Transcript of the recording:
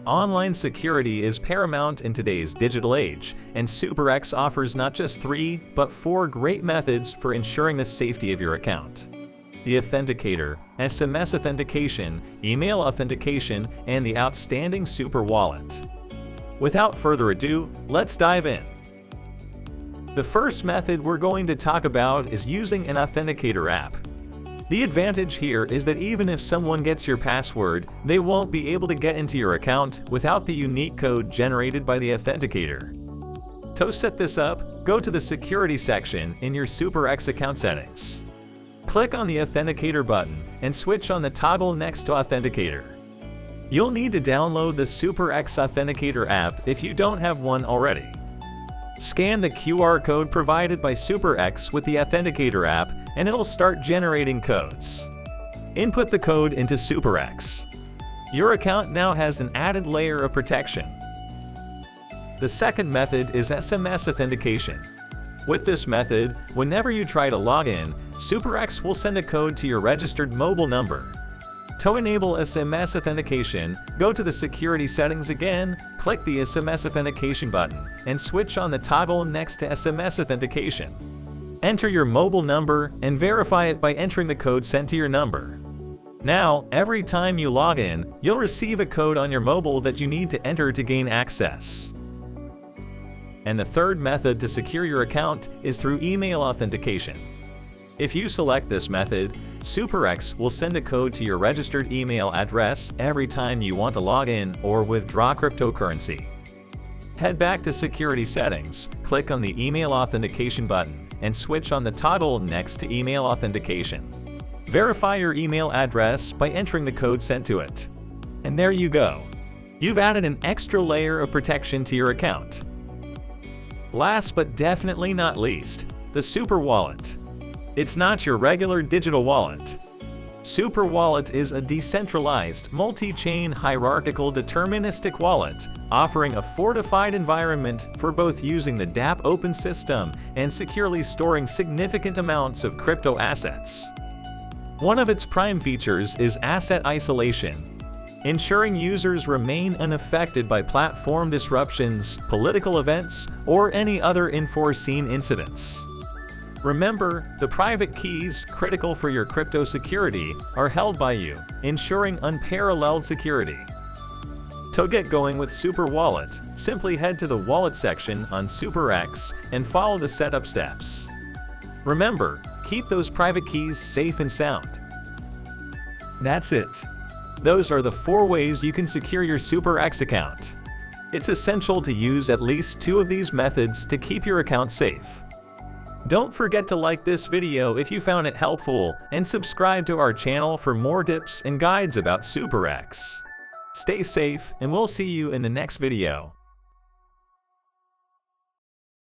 Online security is paramount in today's digital age, and SuperEx offers not just 3, but 4 great methods for ensuring the safety of your account. The Authenticator, SMS Authentication, Email Authentication, and the outstanding SuperWallet. Without further ado, let's dive in. The first method we're going to talk about is using an Authenticator app. The advantage here is that even if someone gets your password, they won't be able to get into your account without the unique code generated by the Authenticator. To set this up, go to the Security section in your SuperEx account settings. Click on the Authenticator button and switch on the toggle next to Authenticator. You'll need to download the SuperEx Authenticator app if you don't have one already. Scan the QR code provided by SuperEx with the Authenticator app and it'll start generating codes. Input the code into SuperEx. Your account now has an added layer of protection. The second method is SMS Authentication. With this method, whenever you try to log in, SuperEx will send a code to your registered mobile number. To enable SMS authentication, go to the Security settings again, click the SMS Authentication button, and switch on the toggle next to SMS Authentication. Enter your mobile number and verify it by entering the code sent to your number. Now, every time you log in, you'll receive a code on your mobile that you need to enter to gain access. And the third method to secure your account is through email authentication. If you select this method, SuperEx will send a code to your registered email address every time you want to log in or withdraw cryptocurrency. Head back to Security settings, click on the Email Authentication button, and switch on the toggle next to Email Authentication. Verify your email address by entering the code sent to it. And there you go. You've added an extra layer of protection to your account. Last but definitely not least, the SuperWallet. It's not your regular digital wallet. SuperWallet is a decentralized, multi-chain, hierarchical, deterministic wallet, offering a fortified environment for both using the DApp open system and securely storing significant amounts of crypto assets. One of its prime features is asset isolation, ensuring users remain unaffected by platform disruptions, political events, or any other unforeseen incidents. Remember, the private keys critical for your crypto security are held by you, ensuring unparalleled security. To get going with SuperWallet, simply head to the Wallet section on SuperEx and follow the setup steps. Remember, keep those private keys safe and sound. That's it. Those are the 4 ways you can secure your SuperEx account. It's essential to use at least 2 of these methods to keep your account safe. Don't forget to like this video if you found it helpful and subscribe to our channel for more tips and guides about SuperEx. Stay safe and we'll see you in the next video.